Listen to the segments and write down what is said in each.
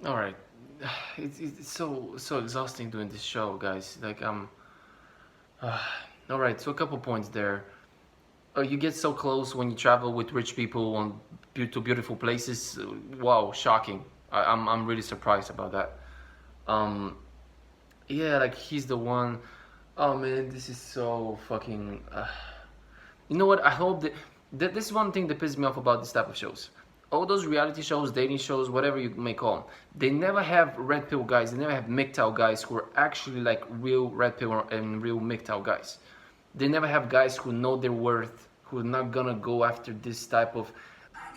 All right. It's so exhausting doing this show, guys. Like uh, all right. So a couple points there. You get so close when you travel with rich people on to beautiful places. Wow, shocking. I'm really surprised about that. Um, yeah, like he's the one. Oh man, this is so fucking. You know what? I hope that this is one thing that pisses me off about this type of shows. All those reality shows, dating shows, whatever you may call them, they never have red pill guys. They never have Mgtow guys who are actually like real red pill and real Mgtow guys. They never have guys who know their worth, who are not gonna go after this type of. I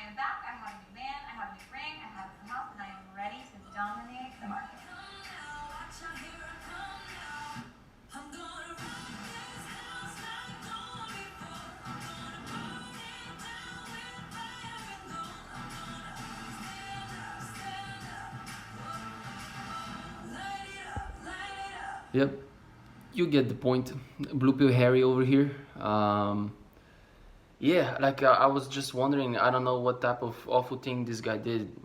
am back. I have a new man. I have a new ring. I have a new house, and I am ready to dominate the market. Yep, you get the point. Blue pill Harry over here. Yeah, like I was just wondering. I don't know what type of awful thing this guy did.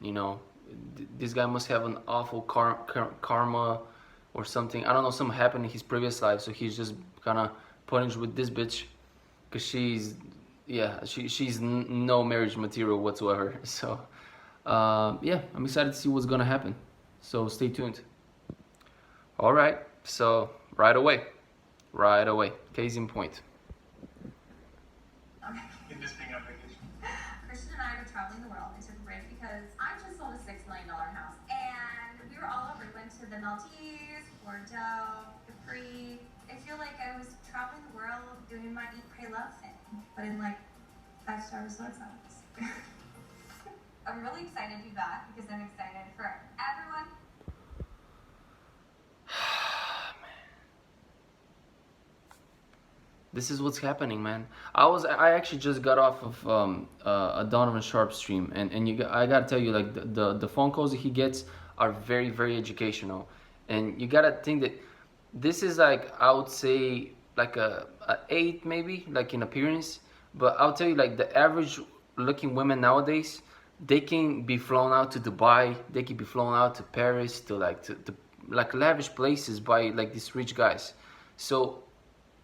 This guy must have an awful karma or something. I don't know. Something happened in his previous life, so he's just kind of punished with this bitch, cause yeah, she's no marriage material whatsoever. So, yeah, I'm excited to see what's gonna happen. So stay tuned. All right. So right away. Case in point. Okay. In this being on vacation. Christian and I were traveling the world. We took a break because I just sold a $6 million house. And we were all over. We went to the Maldives, Bordeaux, Capri. I feel like I was traveling the world doing my eat, pray, love thing. But in like 5-star resorts, obviously. I'm really excited to be back because I'm excited for everyone. This is what's happening, man. I actually just got off of a Donovan Sharp stream, and I gotta tell you, like the phone calls that he gets are very educational, and you gotta think that this is like, I would say like a eight maybe, like in appearance, but I'll tell you, like the average looking women nowadays, they can be flown out to Dubai, they can be flown out to Paris, to like lavish places by like these rich guys. So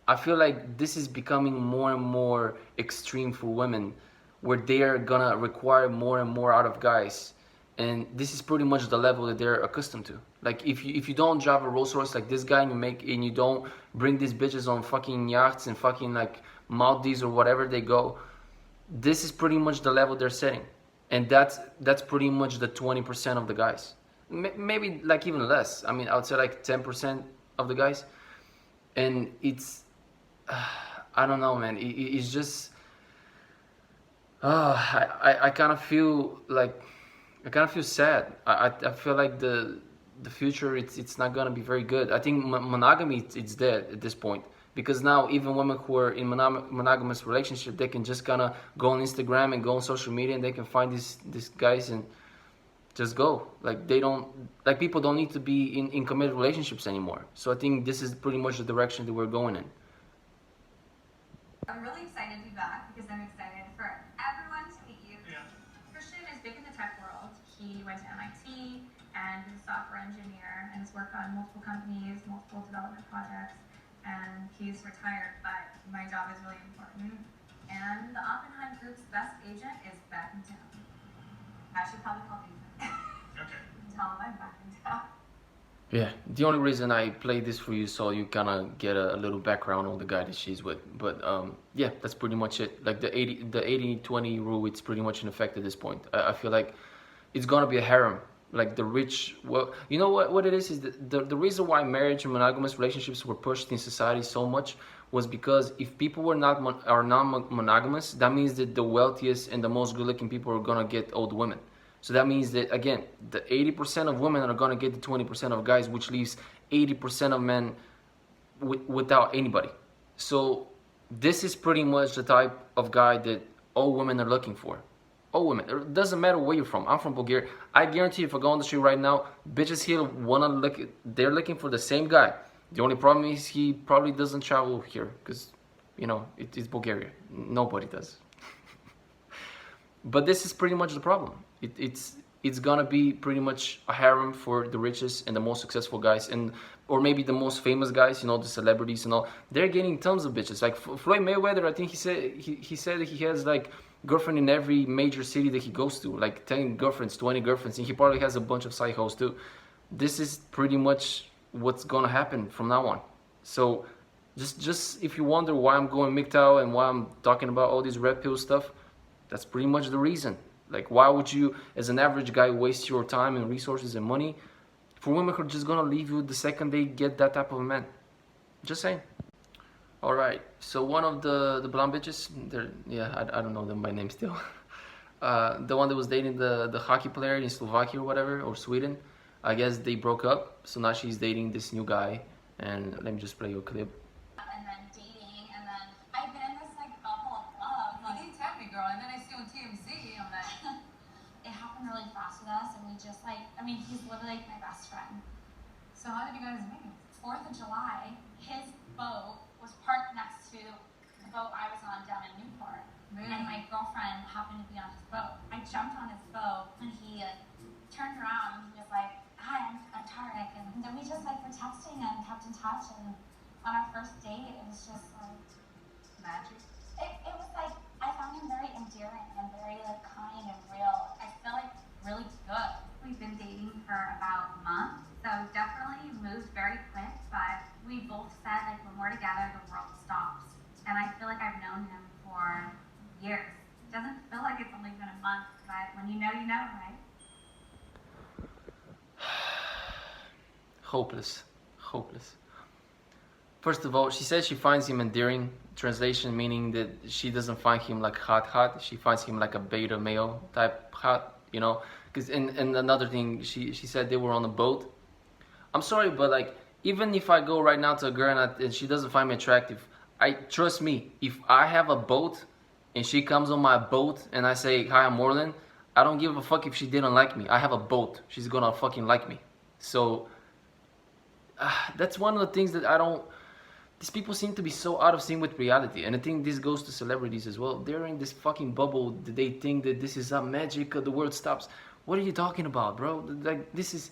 I feel like this is becoming more and more extreme for women, where they are gonna require more and more out of guys, and this is pretty much the level that they're accustomed to. Like if you don't drive a Rolls Royce like this guy, and you don't bring these bitches on fucking yachts and fucking like Maldives or whatever they go, this is pretty much the level they're setting, and that's pretty much the 20% of the guys, maybe like even less. I mean, I would say like 10% of the guys, and it's I don't know, man. It's just I kind of feel like I kind of feel sad. I feel like the future it's not gonna be very good. I think monogamy it's dead at this point, because now even women who are in monogamous relationship, they can just kind of go on Instagram and go on social media, and they can find these guys and just go. Like they don't, like people don't need to be in committed relationships anymore. So I think this is pretty much the direction that we're going in. I'm really excited to be back because I'm excited for everyone to meet you. Yeah. Christian is big in the tech world. He went to MIT and he's a software engineer and has worked on multiple companies, multiple development projects, and he's retired, but my job is really important. And the Oppenheim Group's best agent is back in town. I should probably call Ethan. Okay. Tell him I'm back in town. Yeah, the only reason I play this for you so you kind of get a little background on the guy that she's with. But yeah, that's pretty much it. Like the 80-20 rule, it's pretty much in effect at this point. I feel like it's gonna be a harem. Like the rich, well, you know what it is the reason why marriage and monogamous relationships were pushed in society so much was because if people were not are non-monogamous, that means that the wealthiest and the most good-looking people are gonna get old women. So that means that, again, the 80% of women are going to get the 20% of guys, which leaves 80% of men without anybody. So this is pretty much the type of guy that all women are looking for. All women. It doesn't matter where you're from. I'm from Bulgaria. I guarantee if I go on the street right now, bitches here wanna they're looking for the same guy. The only problem is he probably doesn't travel here because You know, it's Bulgaria. Nobody does. But this is pretty much the problem. It's gonna be pretty much a harem for the richest and the most successful guys, and or maybe the most famous guys. You know, the celebrities and all. They're getting tons of bitches. Like Floyd Mayweather, I think he said that he has like girlfriend in every major city that he goes to, like 10 girlfriends, 20 girlfriends, and he probably has a bunch of side hoes too. This is pretty much what's gonna happen from now on. So just if you wonder why I'm going Mgtow and why I'm talking about all this red pill stuff, that's pretty much the reason. Like, why would you, as an average guy, waste your time and resources and money for women who are just gonna leave you the second they get that type of a man? Just saying. All right. So one of the blonde bitches, yeah, I don't know them by name still. The one that was dating the hockey player in Slovakia or whatever, or Sweden. I guess they broke up, so now she's dating this new guy. And let me just play you a clip. And then dating, and then I've been in this like bubble of love. You didn't tell me, girl, and then I see on TMZ, I'm like, It happened really fast with us, and we just like, I mean, he's literally like my best friend. so how did you guys meet? 4th of July, his boat was parked next to the boat I was on down in Newport. Really? And my girlfriend happened to be on his boat. I jumped on his boat, and he turned around, and he was like, hi, I'm Tarek. And then we just like were texting and kept in touch. And on our first date, it was just like, Magic? it was like, I found him very endearing and very like kind and real. I feel like really good. We've been dating for about a month, so definitely moved very quick, but we both said like when we're together, the world stops. And I feel like I've known him for years. It doesn't feel like it's only been a month, but when you know, right? Hopeless. First of all, she says she finds him endearing. Translation meaning that she doesn't find him like hot. She finds him like a beta male type hot, you know. Because and another thing, she said they were on a boat. I'm sorry, but like even if I go right now to a girl and she doesn't find me attractive, trust me, if I have a boat and she comes on my boat and I say hi, I'm Orlin, I don't give a fuck if she didn't like me. I have a boat. She's gonna fucking like me. So that's one of the things that I don't. These people seem to be so out of sync with reality, and I think this goes to celebrities as well. They're in this fucking bubble that they think that this is a magic, the world stops. What are you talking about, bro? Like this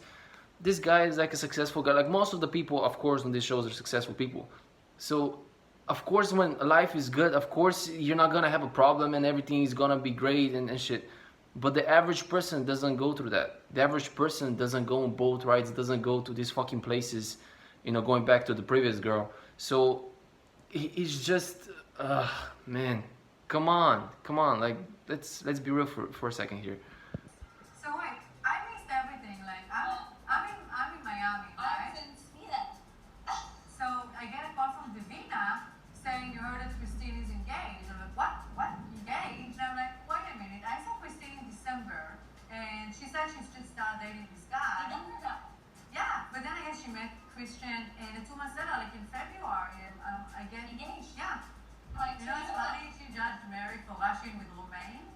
guy is like a successful guy. Like most of the people, of course, on these shows are successful people. So, of course, when life is good, of course you're not gonna have a problem and everything is gonna be great and shit. But the average person doesn't go through that. The average person doesn't go on boat rides, doesn't go to these fucking places, you know, going back to the previous girl. So it's just, man, come on, like let's be real for a second here. So wait, I missed everything. Like I'm in Miami, right? didn't see that. So I get a call from Divina saying you heard that Christine is engaged. I'm like, what? Engaged? And I'm like, wait a minute. I saw Christine in December, and she said she's just started dating this guy. Yeah, but then I guess she met Christian, and 2 months later, like in February, I get engaged. Yeah. Like, You know, it's funny she judged Mary for rushing with Romaine.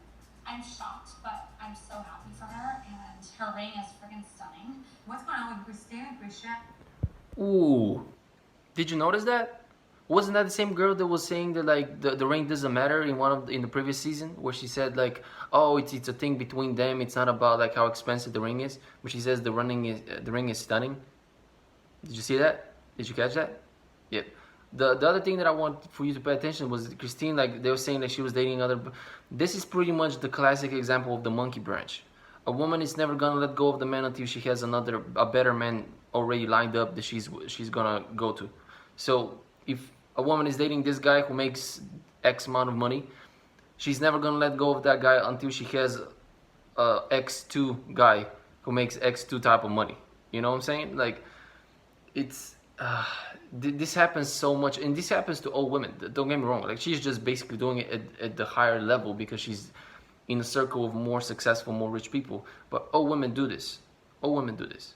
I'm shocked, but I'm so happy for her, and her ring is freaking stunning. What's going on with Christine and Christian? Ooh, did you notice that? Wasn't that the same girl that was saying that like the ring doesn't matter in the previous season, where she said like, oh, it's a thing between them, it's not about like how expensive the ring is, but she says the ring is stunning. Did you see that? Did you catch that? Yep. The other thing that I want for you to pay attention was Christine, like they were saying that she was dating other. This is pretty much the classic example of the monkey branch. A woman is never gonna let go of the man until she has a better man already lined up that she's gonna go to. So if a woman is dating this guy who makes X amount of money, she's never gonna let go of that guy until she has a X2 guy who makes X2 type of money. You know what I'm saying? Like, it's this happens so much, and this happens to all women. Don't get me wrong. Like, she's just basically doing it at the higher level because she's in a circle of more successful, more rich people. But all women do this. All women do this.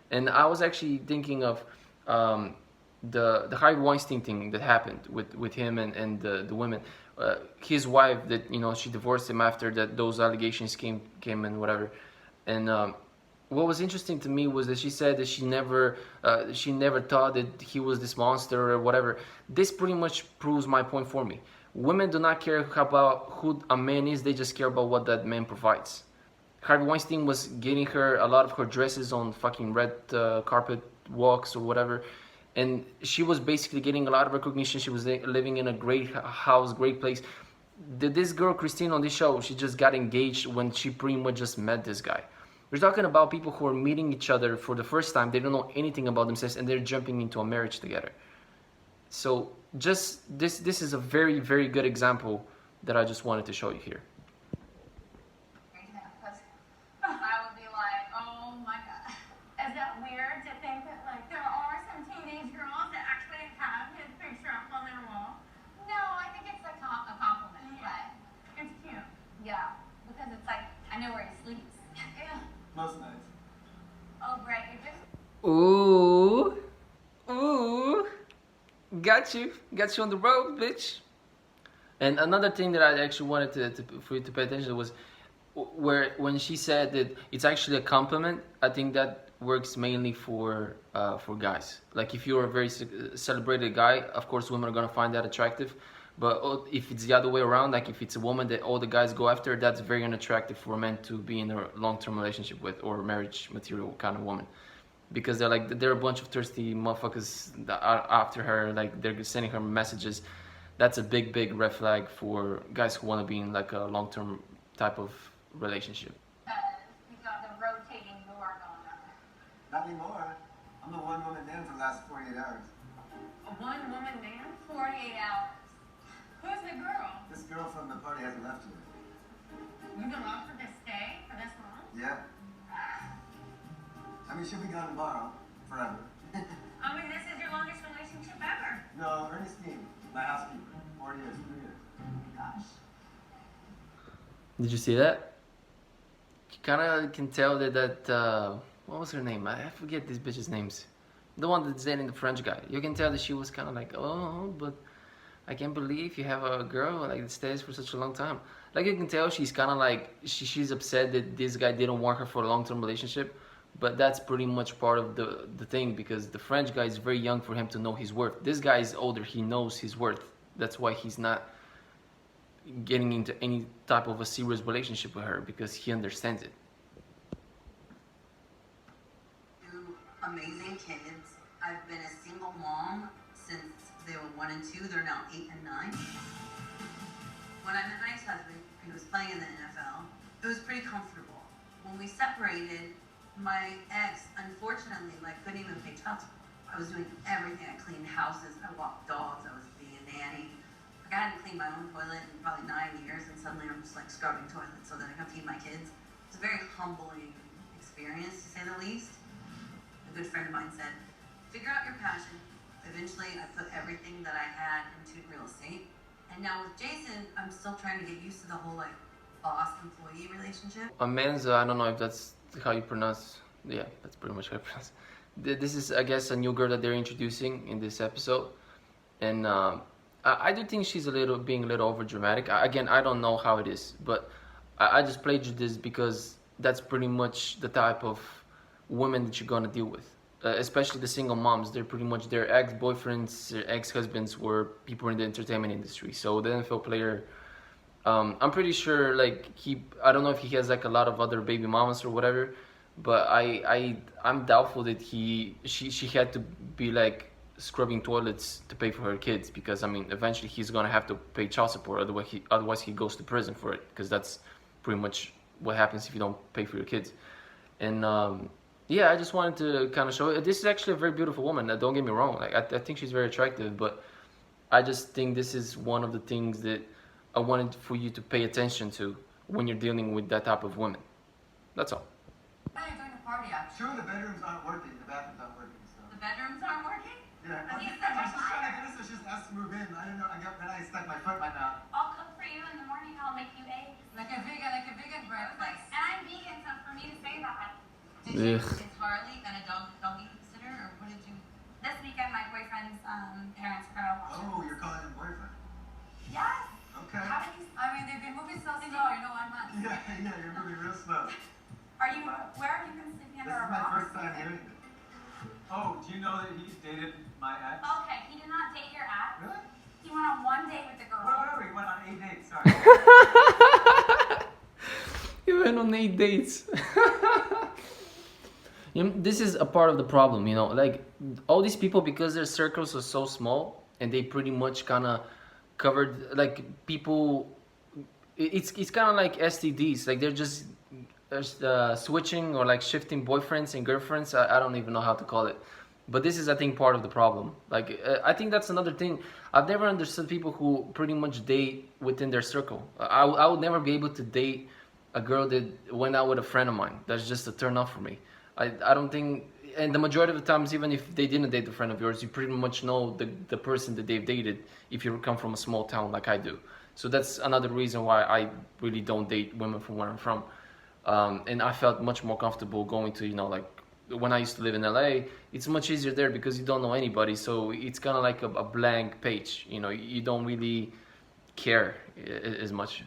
And I was actually thinking of the Harvey Weinstein thing that happened with him and the women. His wife, that, you know, she divorced him after that those allegations came and whatever. And what was interesting to me was that she said that she never thought that he was this monster or whatever. This pretty much proves my point for me. Women do not care about who a man is; they just care about what that man provides. Harvey Weinstein was getting her a lot of her dresses on fucking red carpet walks or whatever, and she was basically getting a lot of recognition. She was living in a great house, great place. This girl Christine on this show, she just got engaged when she pretty much just met this guy. We're talking about people who are meeting each other for the first time. They don't know anything about themselves, and they're jumping into a marriage together. So just this is a very, very good example that I just wanted to show you here. I would be like, oh my god. Is that weird to think that like there are some teenage girls that actually have his picture up on their wall? No, I think it's a compliment, but it's cute. Yeah, because it's like I know where he sleeps. Yeah. Most nights. Oh, Brett, you just. Ooh, ooh, got you on the road, bitch. And another thing that I actually wanted for you to pay attention to was when she said that it's actually a compliment. I think that works mainly for guys. Like if you're a very celebrated guy, of course women are gonna find that attractive. But if it's the other way around, like if it's a woman that all the guys go after, that's very unattractive for men to be in a long-term relationship with, or marriage material kind of woman, because they're a bunch of thirsty motherfuckers that are after her, like they're sending her messages. That's a big red flag for guys who want to be in like a long-term type of relationship. You got the rotating door going on. Not anymore. I'm the one-woman man for the last 48 hours. A one-woman man? 48 hours. Who's the girl? This girl from the party hasn't left yet. You've been offered to stay for this long? Yeah. I mean, she'll be gone tomorrow. Forever. I mean, this is your longest relationship ever. No, Ernestine, my housekeeper. 4 years, 3 years. Oh my gosh. Did you see that? You kind of can tell that what was her name? I forget this bitch's names. The one that's dating the French guy. You can tell that she was kind of like, oh, but I can't believe you have a girl like that stays for such a long time. Like you can tell she's kind of like she's upset that this guy didn't want her for a long-term relationship. But that's pretty much part of the thing, because the French guy is very young for him to know his worth. This guy is older, he knows his worth. That's why he's not getting into any type of a serious relationship with her, because he understands it. Two amazing kids. I've been a single mom since they were 1 and 2. They're now 8 and 9. When I met my ex-husband, he was playing in the NFL. It was pretty comfortable. When we separated, my ex, unfortunately, couldn't even pay child support. I was doing everything. I cleaned houses, I walked dogs, I was being a nanny. I hadn't cleaned my own toilet in probably 9 years, and suddenly I'm just scrubbing toilets so that I can feed my kids. It's a very humbling experience, to say the least. A good friend of mine said, figure out your passion. Eventually, I put everything that I had into real estate. And now with Jason, I'm still trying to get used to the whole boss-employee relationship. A man's, I don't know if that's how you pronounce. Yeah, that's pretty much how you pronounce. This is, I guess, a new girl that they're introducing in this episode, and I do think she's being a little over dramatic. Again, I don't know how it is, but I just played you this because that's pretty much the type of women that you're gonna deal with. Especially the single moms, they're pretty much their ex-boyfriends, their ex-husbands were people in the entertainment industry. So the NFL player, I'm pretty sure I don't know if he has a lot of other baby mamas or whatever, but I'm doubtful that she had to be scrubbing toilets to pay for her kids, because I mean eventually he's gonna have to pay child support, otherwise he goes to prison for it, because that's pretty much what happens if you don't pay for your kids. And yeah, I just wanted to kind of show it. This is actually a very beautiful woman. Don't get me wrong. I think she's very attractive, but I just think this is one of the things that I wanted for you to pay attention to when you're dealing with that type of women. That's all. Why are you doing the party actually? Sure, the bedrooms aren't working. The bathrooms aren't working. So. The bedrooms aren't working? Yeah, But he's I such a was just trying to liar. get us. She just asked to move in. I didn't know. Then I stuck my foot in my mouth. I'll cook for you in the morning. I'll make you eggs. Like a vegan breakfast. And I'm vegan, so for me to say that. Ugh. Is Harley and a doggy sitter, or what did you? This weekend, my boyfriend's parents are gonna watch. Oh, you're calling him boyfriend. Yes. Okay. How did you? I mean, they've been moving so slow, 1 month. Yeah, you're moving real slow. Are you? Where have you been sleeping at Oh, do you know that he dated my ex? Okay, he did not date your ex. Really? He went on one date with the girl. Whatever, he went on 8 dates, sorry. You went on 8 dates. You know, this is a part of the problem, you know, like all these people, because their circles are so small and they pretty much kind of covered, like people, it's kind of like STDs, like they're just switching or like shifting boyfriends and girlfriends. I don't even know how to call it, but this is, I think, part of the problem. Like I think that's another thing. I've never understood people who pretty much date within their circle. I would never be able to date a girl that went out with a friend of mine. That's just a turn off for me. I don't think, and the majority of the times, even if they didn't date a friend of yours, you pretty much know the person that they've dated if you come from a small town like I do. So that's another reason why I really don't date women from where I'm from. And I felt much more comfortable going to, you know, like when I used to live in LA, it's much easier there because you don't know anybody. So it's kind of like a blank page, you know, you don't really care as much.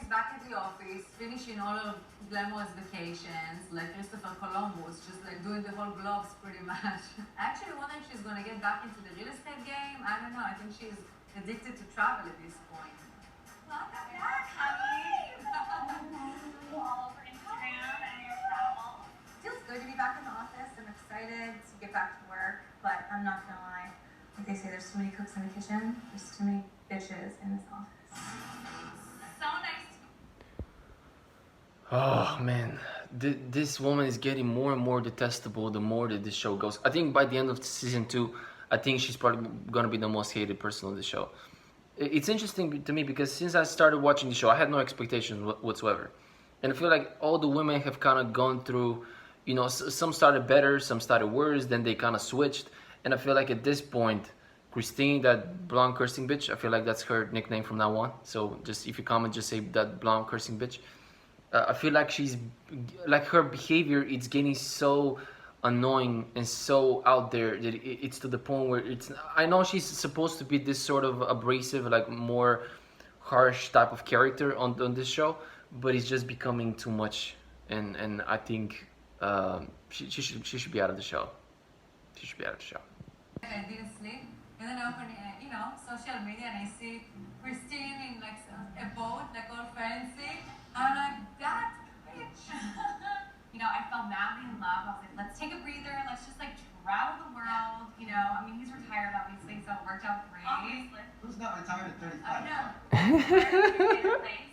Back at the office, finishing all of glamorous vacations, like Christopher Columbus, just like doing the whole globes pretty much. I actually wonder if she's gonna get back into the real estate game. I don't know, I think she's addicted to travel at this point. Welcome back, honey. All over Instagram and your travel. Feels good to be back in the office. I'm excited to get back to work, but I'm not gonna lie. Like they say, there's too many cooks in the kitchen. There's too many bitches in this office. So nice. Oh man, this woman is getting more and more detestable the more that this show goes. I think by the end of season 2, I think she's probably gonna be the most hated person on the show. It's interesting to me because since I started watching the show, I had no expectations whatsoever, and I feel like all the women have kind of gone through, you know, some started better, some started worse, then they kind of switched, and I feel like at this point, Christine, that blonde cursing bitch, I feel like that's her nickname from now on. So just if you comment, just say that blonde cursing bitch. I feel like she's, like her behavior, it's getting so annoying and so out there that it's to the point where it's, I know she's supposed to be this sort of abrasive, like more harsh type of character on this show, but it's just becoming too much, and I think she should be out of the show. She should be out of the show. I didn't sleep, and then I open, you know, social media, and I see Christine in like a boat, like all fancy. I'm like, that bitch. You know, I fell madly in love. I was like, let's take a breather. Let's just like travel the world. You know, I mean, he's retired obviously, so it worked out great. Obviously. Who's not retired at 35? I know. Where's your favorite place?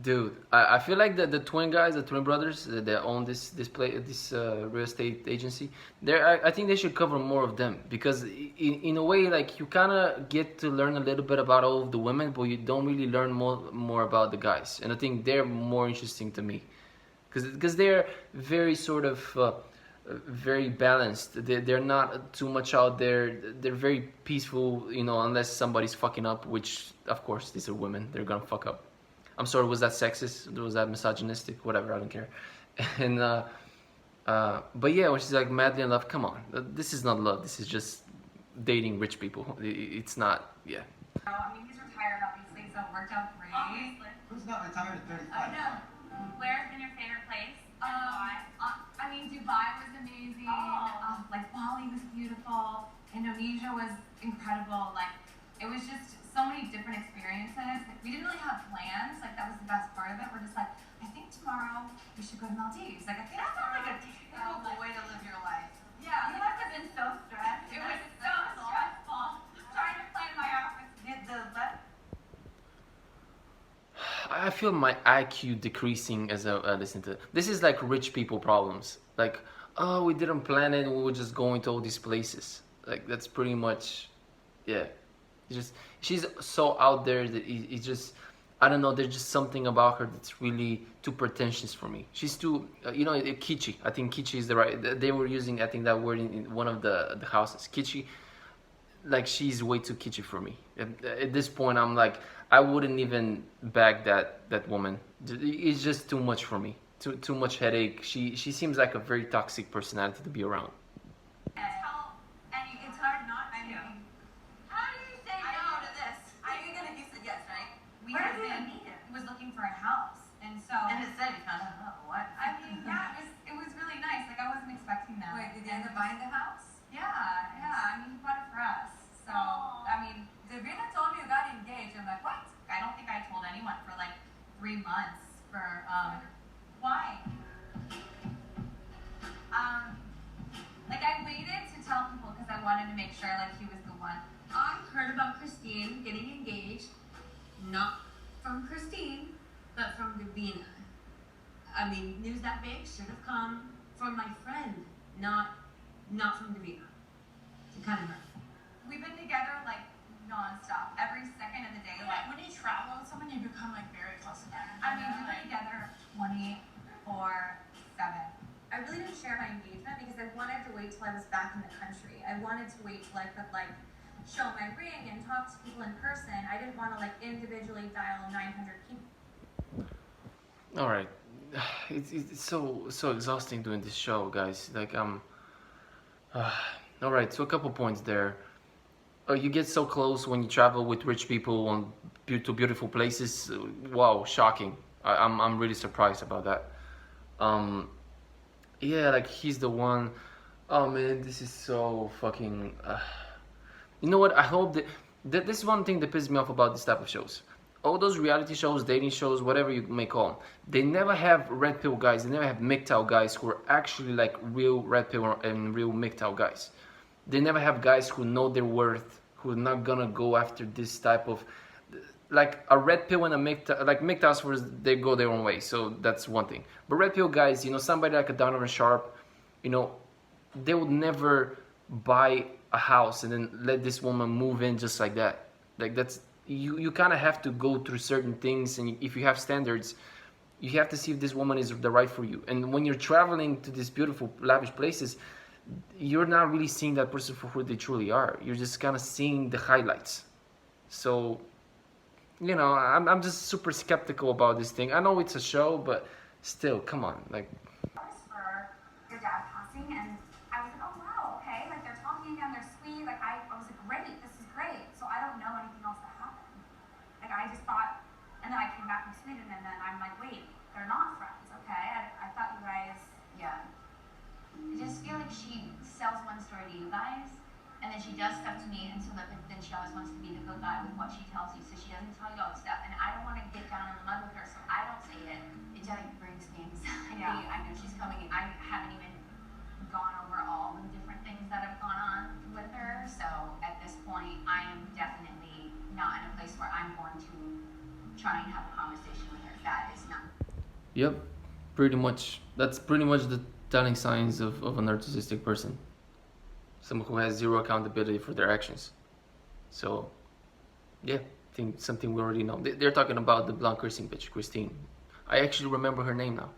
Dude, I feel like the twin guys, the twin brothers that own this real estate agency, I think they should cover more of them, because in a way, like, you kind of get to learn a little bit about all of the women, but you don't really learn more about the guys, and I think they're more interesting to me, because they're very sort of very balanced. They're not too much out there. They're very peaceful, you know, unless somebody's fucking up, which of course these are women. They're gonna fuck up. I'm sorry, was that sexist? Was that misogynistic? Whatever, I don't care. And but yeah, when she's like madly in love, come on, this is not love. This is just dating rich people. It's not, yeah. I mean, he's retired obviously, so it worked out great. Obviously. Who's not retired at 35? I know. Where's been your favorite place? I mean, Dubai was amazing. Like Bali was beautiful. Indonesia was incredible. Like, it was just so many different experiences. We didn't really have plans. Like, that was the best part of it. We're just like, I think tomorrow we should go to Maldives. Like, I think that sounds like a terrible way to live your life. Yeah, you must have been so stressed. It was so stressful. Trying to plan my outfits. I feel my IQ decreasing as I listen to it. This is like rich people problems. Like, oh, we didn't plan it, we were just going to all these places. Like, that's pretty much, yeah. It's just, she's so out there that it's just, I don't know, there's just something about her that's really too pretentious for me. She's too, you know, kitschy. I think kitschy is the right, they were using, I think, that word in one of the houses. Kitschy. Like, she's way too kitschy for me. At this point, I'm like, I wouldn't even bag that woman. It's just too much for me. Too much headache. She seems like a very toxic personality to be around. It's hard not to. How do you say no to this? You said yes, right? Where did we meet him? He was looking for a house, and so. And it said he found out, what? I mean, yeah, it was months for, Why? Like I waited to tell people because I wanted to make sure like he was the one. I heard about Christine getting engaged, not from Christine, but from Davina. I mean, news that big should have come from my friend, not from Davina. To kind of her. We've been together like non-stop, every second of the day. Like when you travel with someone, you become like very close to them. I mean, we've been together 24/7. I really didn't share my engagement because I wanted to wait till I was back in the country. I wanted to wait till I could like show my ring and talk to people in person. I didn't want to like individually dial 900 people. All right, it's so exhausting doing this show, guys. Like all right, so a couple points there. You get so close when you travel with rich people on to beautiful places. Wow, shocking. I'm really surprised about that. Yeah, like he's the one. Oh man, this is so fucking. You know what? I hope that this is one thing that pisses me off about this type of shows. All those reality shows, dating shows, whatever you may call them, they never have red pill guys. They never have Mgtow guys who are actually like real red pill and real Mgtow guys. They never have guys who know their worth, who are not gonna go after this type of, like a red pill and a Mgtow. Like Mgtows, they go their own way, so that's one thing. But red pill guys, you know, somebody like a Donovan Sharp, you know, they would never buy a house and then let this woman move in just like that. Like that's, you kind of have to go through certain things, and if you have standards, you have to see if this woman is the right for you. And when you're traveling to these beautiful, lavish places, you're not really seeing that person for who they truly are. You're just kind of seeing the highlights. So, you know, I'm just super skeptical about this thing. I know it's a show, but still, come on, like. For your dad passing, and I was like, oh wow, okay, like they're talking again, they're sweet. Like I was like, great, this is great. So I don't know anything else that happened. Like I just thought, and then I came back from Sweden, and then I'm like, wait, they're not friends, okay? I thought you guys, Yeah. I just feel like she sells one story to you guys, and then she does stuff to me, and so that then she always wants to be the good guy with what she tells you, so she doesn't tell you all the stuff, and I don't want to get down in the mud with her, so I don't say it. It just like brings me anxiety. Yeah. I know she's coming. I haven't even gone over all the different things that have gone on with her, so at this point, I am definitely not in a place where I'm going to try and have a conversation with her. That is not. Yep, pretty much. That's pretty much the telling signs of a narcissistic person. Someone who has zero accountability for their actions. So, yeah, I think something we already know. They're talking about the blonde Christine bitch, Christine. I actually remember her name now.